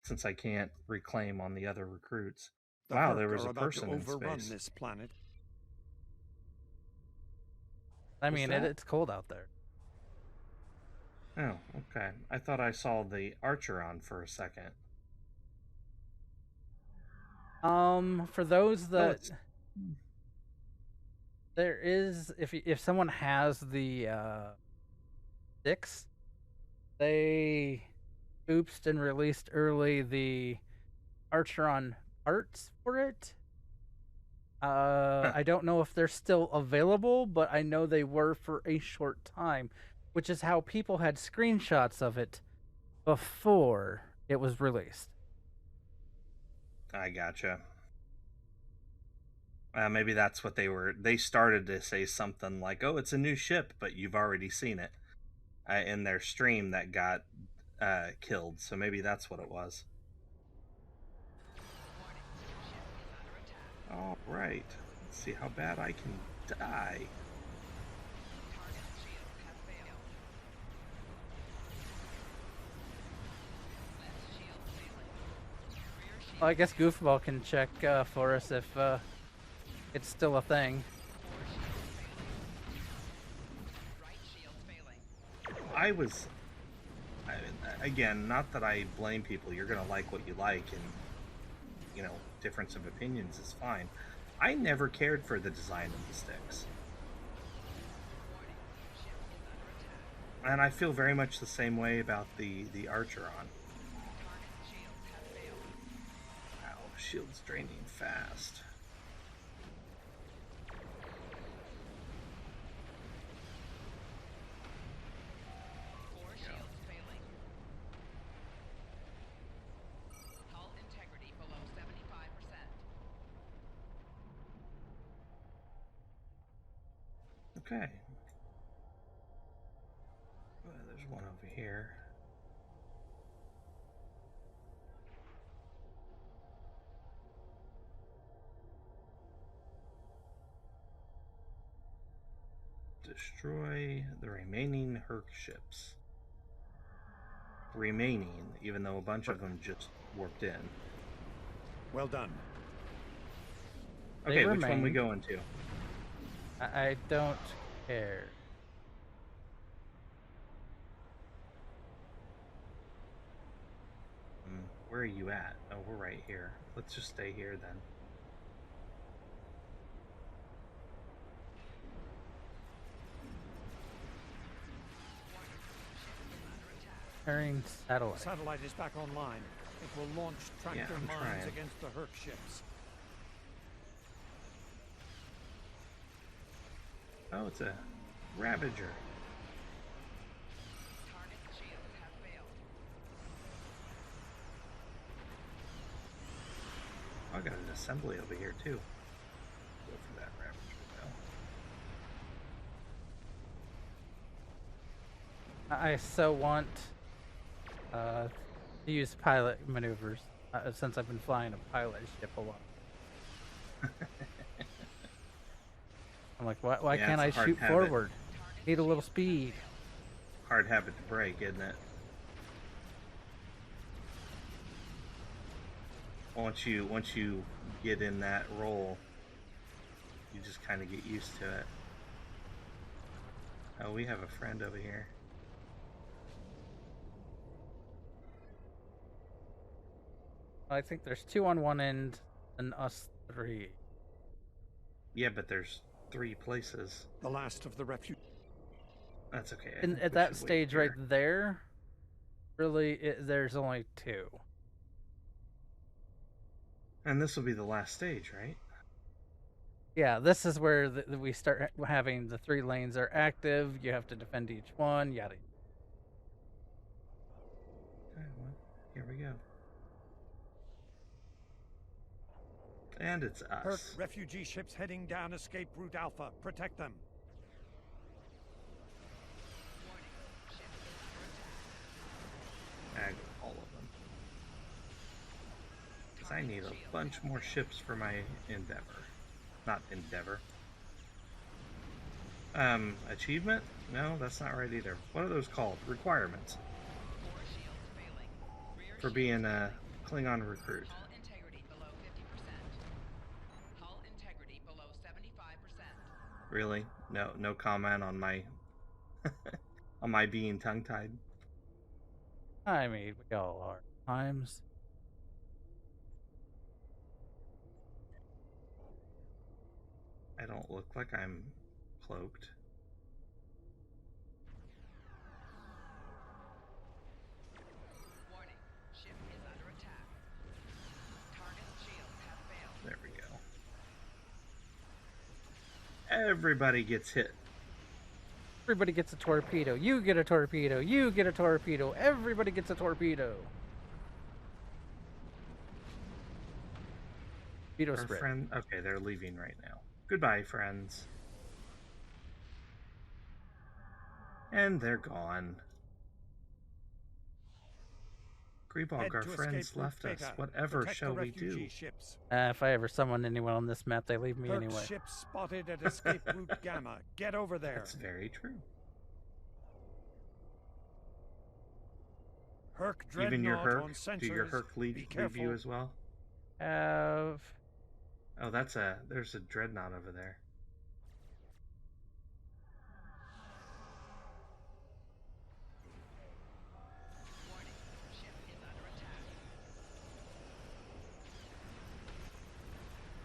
since I can't reclaim on the other recruits. Wow, there was a person in space. This planet. I mean, it's cold out there. Oh, okay. I thought I saw the Archer on for a second. For those that there is, if someone has the 6, they oopsed and released early the Archeron parts for it. I don't know if they're still available, but I know they were for a short time, which is how people had screenshots of it before it was released. I gotcha. Maybe that's what they started to say something like, oh, it's a new ship, but you've already seen it in their stream that got killed. So maybe that's what it was. All right. Let's see how bad I can die. Well, I guess Goofball can check for us if it's still a thing. Again, not that I blame people. You're going to like what you like, and, you know, difference of opinions is fine. I never cared for the design of the sticks. And I feel very much the same way about the Archeron. Wow, shield's draining fast. Okay. Well, there's one over here. Destroy the remaining Herc ships. Remaining, even though a bunch of them just warped in. Well done. Okay, which one we going to? I don't care. Where are you at? Oh, we're right here. Let's just stay here then. Carrying satellite. Satellite is back online. It will launch tractor mines against the Herc ships. Oh, it's a Ravager. Target shields have failed. I got an assembly over here too. Go for that Ravager though. I so want to use pilot maneuvers since I've been flying a pilot ship a lot. I'm like, why can't I shoot forward? Need a little speed. Hard habit to break, isn't it? Once you get in that role, you just kind of get used to it. Oh, we have a friend over here. I think there's 2 on one end and us 3. Yeah, but there's 3 places. The last of the refuge. That's okay. And at that stage right there, really, there's only 2. And this will be the last stage, right? Yeah, this is where we start having the 3 lanes are active. You have to defend each one, yada. Okay, well, here we go. And it's us. Herc refugee ships heading down escape route Alpha. Protect them. Ag all of them. Because I need a bunch more ships for my endeavor. Not endeavor. Achievement? No, that's not right either. What are those called? Requirements. For being a Klingon recruit. Really? No comment on my on my being tongue-tied. I mean, we all are times. I don't look like I'm cloaked. Warning, ship is under attack. Target's shields have failed. There we go. Everybody gets hit. Everybody gets a torpedo. You get a torpedo. You get a torpedo. Everybody gets a torpedo. Torpedo Our spread. friend. Okay, they're leaving right now. Goodbye, friends. And they're gone. Grebog, our friends left us. Whatever shall we do? If I ever summon anyone on this map, they leave me anyway. Ship spotted at escape route Gamma. Get over there. That's very true. Herc Even your dreadnought Herc? on sensors. Do your Herc leave you as well? Have... Oh, there's a dreadnought over there.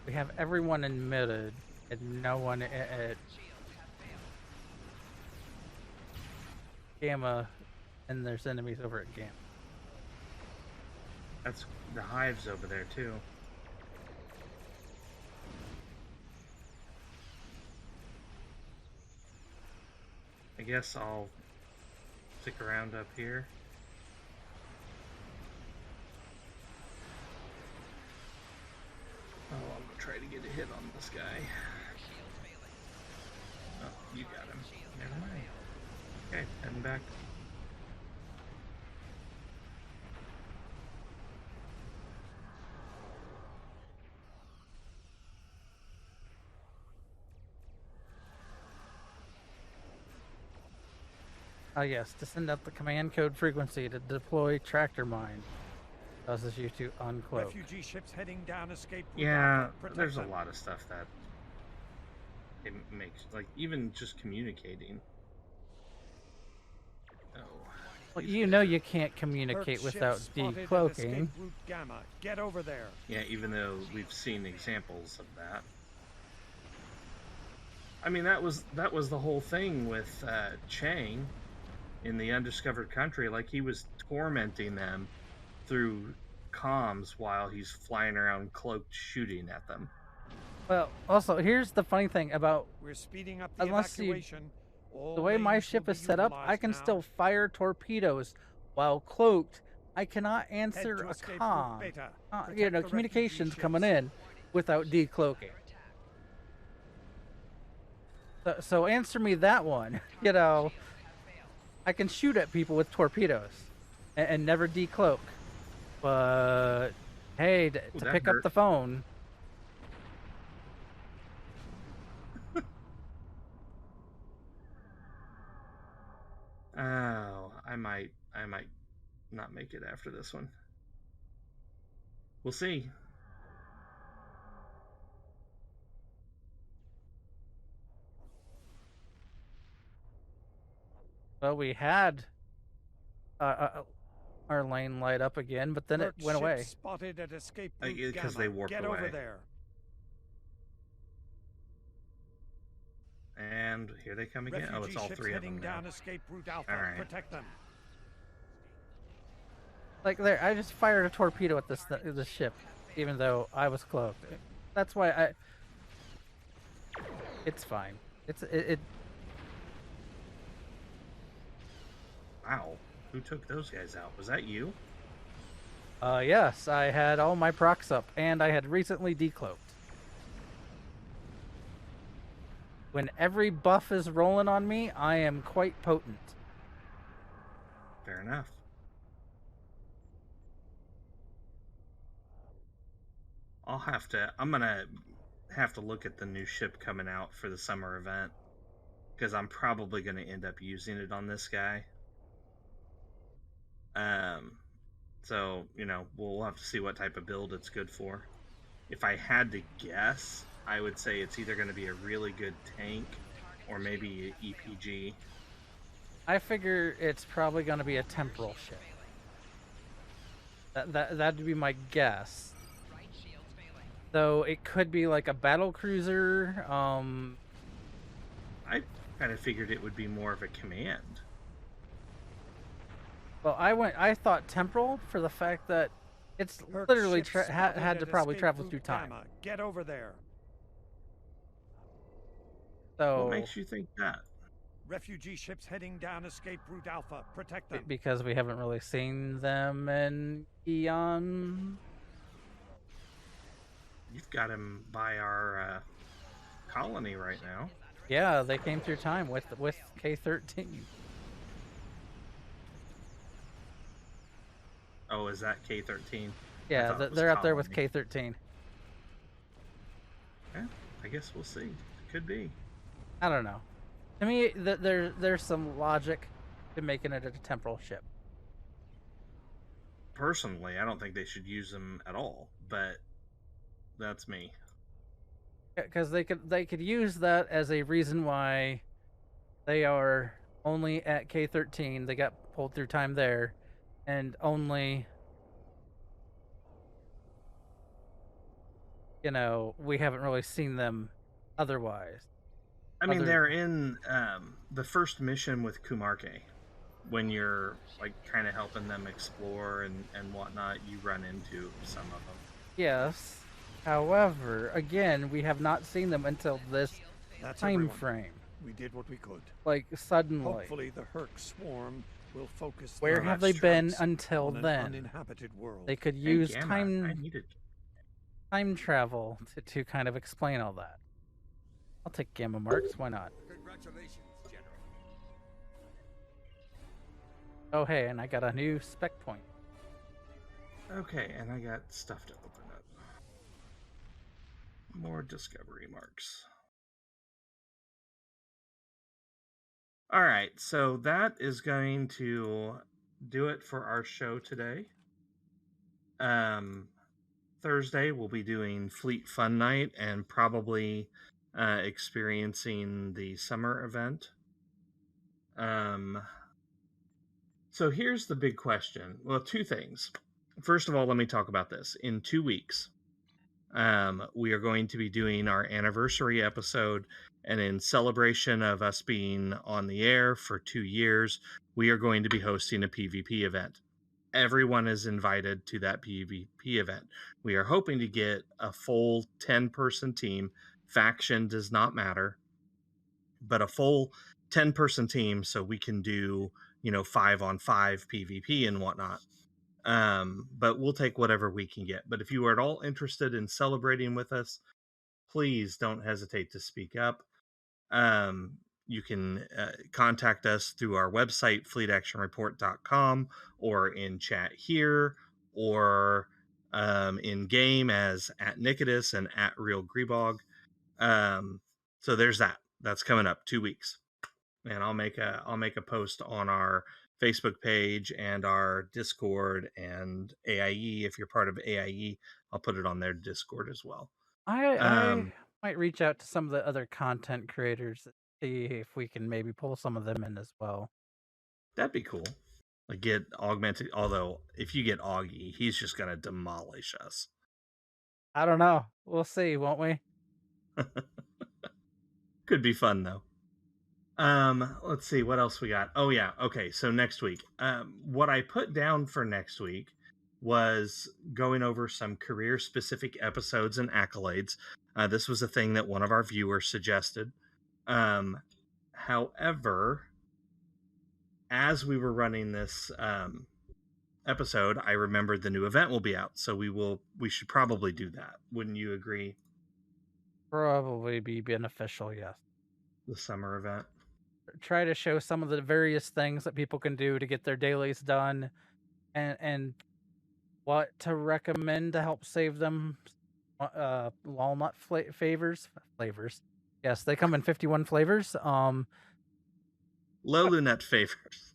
We have everyone in mid and no one at Gamma, and there's enemies over at Gamma. That's the hives over there too. I guess I'll stick around up here. Oh, I'm gonna try to get a hit on this guy. Oh, you got him. Never mind. Okay, heading back. Oh yes, to send out the command code frequency to deploy tractor mine. Causes you to uncloak. Refugee ships heading down escape route. Yeah, there's a lot of stuff that it makes, like even just communicating. Oh. Well, you know you can't communicate without decloaking. Gamma. Get over there. Yeah, even though we've seen examples of that. I mean, that was the whole thing with Chang in the Undiscovered Country. Like, he was tormenting them through comms while he's flying around cloaked shooting at them. Well, also, here's the funny thing about... We're speeding up the evacuation. The way my ship is set up, I can still fire torpedoes while cloaked. I cannot answer a comm, communications coming in without decloaking. So answer me that one. I can shoot at people with torpedoes and never decloak. But hey, to pick up the phone. Oh, I might not make it after this one. We'll see. Well, we had our lane light up again, but then it went away. Spotted at escape because they warped away. Over there. And here they come again. Oh, it's all three of them now. Down escape route Alpha. All right. Protect them. Like there, I just fired a torpedo at this ship, even though I was cloaked. That's why It's fine. It. Wow, who took those guys out? Was that you? Yes, I had all my procs up, and I had recently decloaked. When every buff is rolling on me, I am quite potent. Fair enough. I'm gonna have to look at the new ship coming out for the summer event, because I'm probably gonna end up using it on this guy. So, we'll have to see what type of build it's good for. If I had to guess, I would say it's either going to be a really good tank or maybe an EPG. I figure it's probably going to be a temporal ship. That'd be my guess. Though it could be like a battle cruiser. I kind of figured it would be more of a command. Well, I thought temporal for the fact that it's literally had to probably travel through time. Get over there. So what makes you think that? Refugee ships heading down escape route Alpha. Protect them. Because we haven't really seen them in Eon. You've got him by our colony right now. Yeah, they came through time with K-13. Oh, is that K-13? Yeah, they're up there with K-13. Yeah, I guess we'll see. Could be. I don't know. To me, there's some logic to making it a temporal ship. Personally, I don't think they should use them at all, but that's me. Because they could use that as a reason why they are only at K-13. They got pulled through time there, and only, we haven't really seen them otherwise. I mean, they're in the first mission with Kumarke. When you're kind of helping them explore and whatnot, you run into some of them. Yes. However, again, we have not seen them until this time frame. We did what we could. Suddenly. Hopefully the Herc swarm will focus. Where have they been until on then? An uninhabited world. They could use time travel to kind of explain all that. I'll take Gamma marks. Why not? Congratulations, General. Oh, hey, and I got a new spec point. Okay, and I got stuff to open up. More discovery marks. All right, so that is going to do it for our show today. Thursday, we'll be doing Fleet Fun Night and probably experiencing the summer event. So here's the big question. Well, two things. First of all, let me talk about this. In 2 weeks, we are going to be doing our anniversary episode, and in celebration of us being on the air for 2 years, we are going to be hosting a PvP event. Everyone is invited to that PvP event. We are hoping to get a full 10-person team. Faction does not matter, but a full 10-person team so we can do 5-on-5 PvP and whatnot. But we'll take whatever we can get. But if you are at all interested in celebrating with us, please don't hesitate to speak up. You can contact us through our website, fleetactionreport.com, or in chat here, or in game as @Nikodas and @RealGrebog. So there's that. That's coming up 2 weeks. And I'll make a post on our Facebook page and our Discord and AIE. If you're part of AIE, I'll put it on their Discord as well. I might reach out to some of the other content creators, see if we can maybe pull some of them in as well. That'd be cool. Get augmented. Although if you get Augie, he's just gonna demolish us. I don't know. We'll see, won't we? Could be fun though. Let's see what else we got. Oh yeah, okay. So next week, what I put down for next week was going over some career-specific episodes and accolades. This was a thing that one of our viewers suggested. However, as we were running this episode, I remembered the new event will be out, so we should probably do that. Wouldn't you agree? Probably be beneficial, yes. The summer event. Try to show some of the various things that people can do to get their dailies done, and what to recommend to help save them. Walnut flavors. Yes, they come in 51 flavors. Low lunette favors.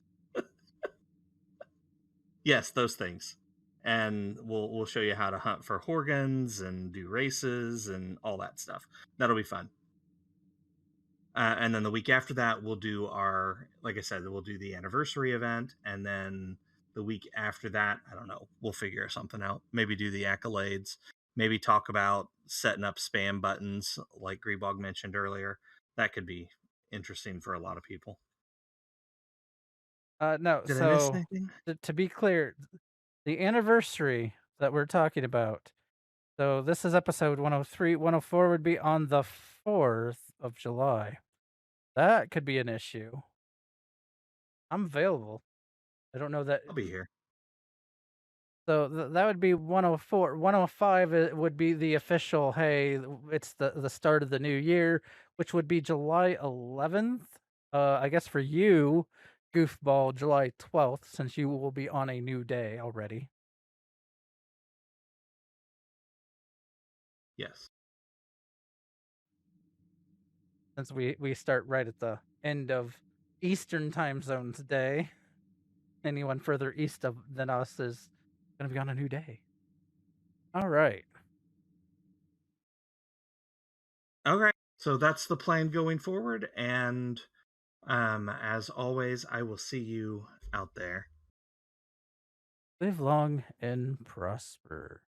Yes, those things. And we'll show you how to hunt for Horgans and do races and all that stuff. That'll be fun. And then the week after that, we'll do like I said, we'll do the anniversary event. And then the week after that, I don't know, we'll figure something out. Maybe do the accolades. Maybe talk about setting up spam buttons like Grebog mentioned earlier. That could be interesting for a lot of people. No, Did I miss anything? To be clear, the anniversary that we're talking about, so this is episode 103. 104 would be on the 4th of July. That could be an issue. I'm available. I don't know that. I'll be here. So that would be 104. 105 would be the official, hey, it's the start of the new year, which would be July 11th. I guess for you, Goofball, July 12th, since you will be on a new day already. Yes. Since we start right at the end of Eastern Time Zone's day. Anyone further east than us is going to be on a new day. All right. Okay. So that's the plan going forward. And as always, I will see you out there. Live long and prosper.